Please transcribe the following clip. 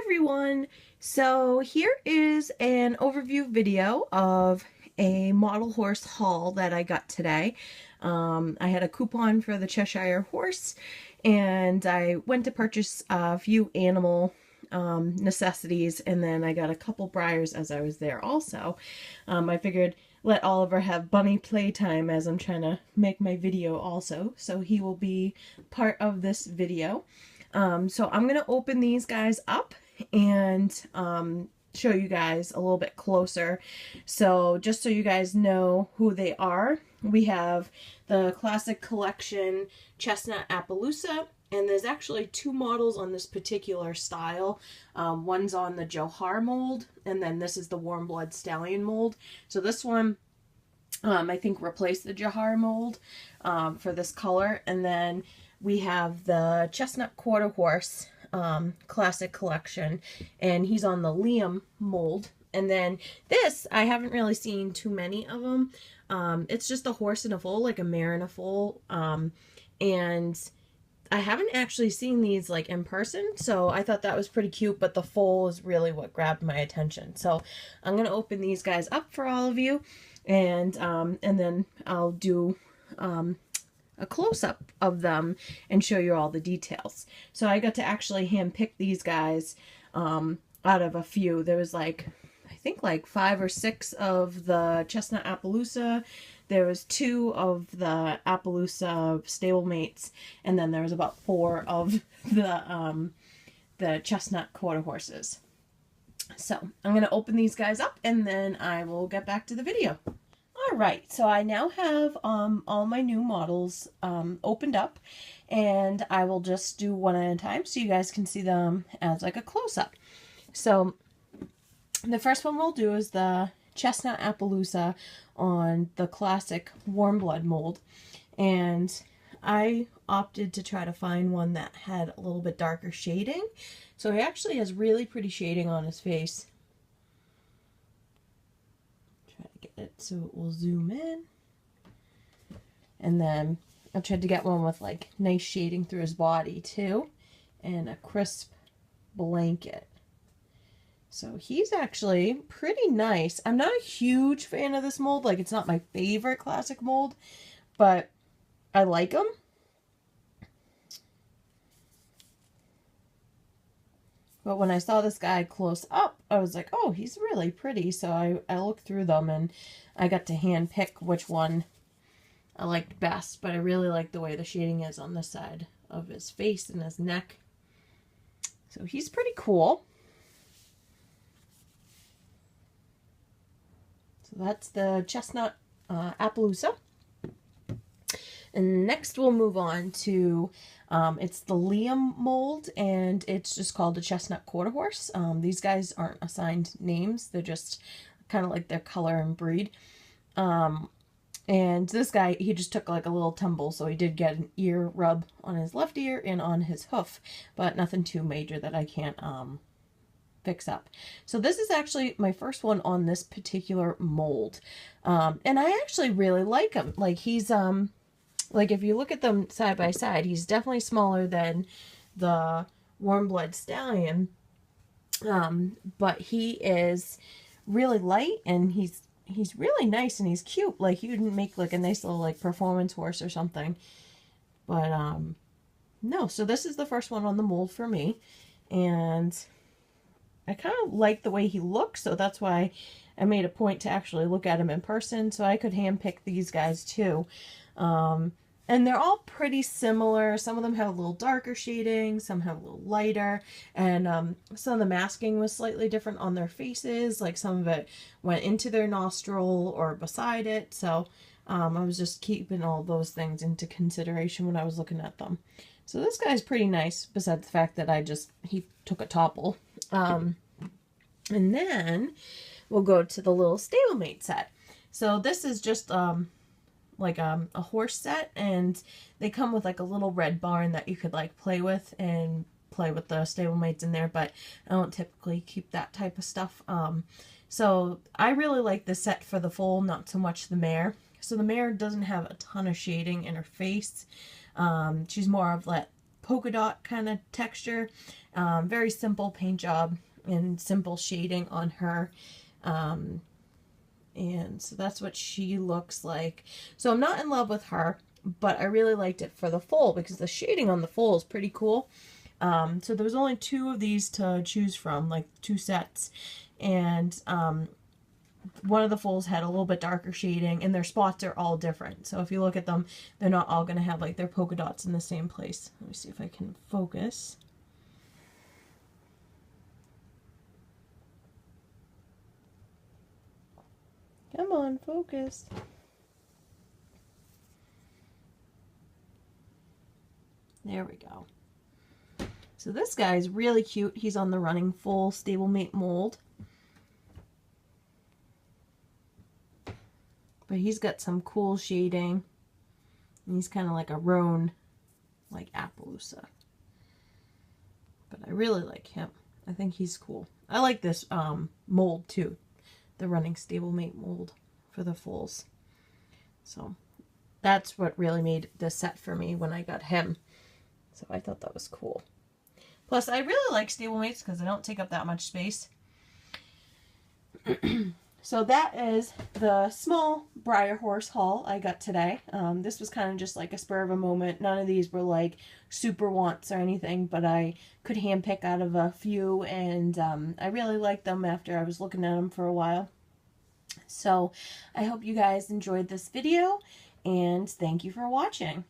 everyone! So here is an overview video of a model horse haul that I got today. I had a coupon for the Cheshire horse and I went to purchase a few animal necessities, and then I got a couple Breyers as I was there also. I figured let Oliver have bunny playtime as I'm trying to make my video also, so he will be part of this video. So I'm going to open these guys up and show you guys a little bit closer. So just so you guys know who they are, we have the Classic Collection Chestnut Appaloosa, and there's actually two models on this particular style. One's on the Johar mold, and then this is the Warmblood Stallion mold. So this one, I think, replaced the Johar mold for this color. And then we have the Chestnut Quarterhorse Classic Collection, and he's on the Liam mold. And then this, I haven't really seen too many of them. It's just a horse and a foal, like a mare and a foal. And I haven't actually seen these like in person, so I thought that was pretty cute, but the foal is really what grabbed my attention. So I'm going to open these guys up for all of you, and then I'll do a close-up of them and show you all the details. So I got to actually hand pick these guys out of a few. There was I think 5 or 6 of the Chestnut Appaloosa. There was 2 of the Appaloosa Stablemates, and then there was about 4 of the Chestnut Quarterhorses. So I'm going to open these guys up, and then I will get back to the video. Alright, so I now have all my new models opened up, and I will just do one at a time so you guys can see them as like a close-up. So the first one we'll do is the Chestnut Appaloosa on the Classic Warmblood mold, and I opted to try to find one that had a little bit darker shading. So he actually has really pretty shading on his face. Try to get it so it will zoom in. And then I tried to get one with like nice shading through his body too, and a crisp blanket. So he's actually pretty nice. I'm not a huge fan of this mold. Like, it's not my favorite classic mold, but I like him. But when I saw this guy close up, I was like, oh, he's really pretty. So I looked through them, and I got to hand pick which one I liked best. But I really like the way the shading is on this side of his face and his neck. So he's pretty cool. So that's the Chestnut Appaloosa. And next we'll move on to, it's the Liam mold, and it's just called the Chestnut Quarterhorse. These guys aren't assigned names. They're just kind of like their color and breed. And this guy, he just took like a little tumble, so he did get an ear rub on his left ear and on his hoof, but nothing too major that I can't fix up. So this is actually my first one on this particular mold, and I actually really like him. Like, he's like, if you look at them side by side, he's definitely smaller than the Warmblood Stallion, but he is really light, and he's really nice, and he's cute. Like, you would make like a nice little like performance horse or something. But no, so this is the first one on the mold for me, and I kind of like the way he looks, so that's why I made a point to actually look at him in person, so I could handpick these guys too. And they're all pretty similar. Some of them have a little darker shading, some have a little lighter, and some of the masking was slightly different on their faces. Like, some of it went into their nostril or beside it, so I was just keeping all those things into consideration when I was looking at them. So this guy's pretty nice, besides the fact that he took a topple. And then we'll go to the little Stablemate set. So this is just like a horse set, and they come with like a little red barn that you could like play with and play with the stablemates in there, but I don't typically keep that type of stuff. So I really like this set for the foal, not so much the mare. So the mare doesn't have a ton of shading in her face. She's more of that polka dot kind of texture. Very simple paint job and simple shading on her. And so that's what she looks like. So I'm not in love with her, but I really liked it for the foal because the shading on the foal is pretty cool. So there was only 2 of these to choose from, like 2 sets. And one of the foals had a little bit darker shading, and their spots are all different. So if you look at them, they're not all going to have like their polka dots in the same place. Let me see if I can focus. Come on, focus. There we go. So this guy is really cute. He's on the running full stablemate mold. But he's got some cool shading. And he's kind of like a roan, like Appaloosa. But I really like him. I think he's cool. I like this mold too. The running stablemate mold for the foals. So that's what really made the set for me when I got him. So I thought that was cool. Plus, I really like stablemates because they don't take up that much space. So that is the small Breyer horse haul I got today. This was kind of just like a spur of a moment. None of these were like super wants or anything, but I could handpick out of a few, and I really liked them after I was looking at them for a while. So I hope you guys enjoyed this video, and thank you for watching.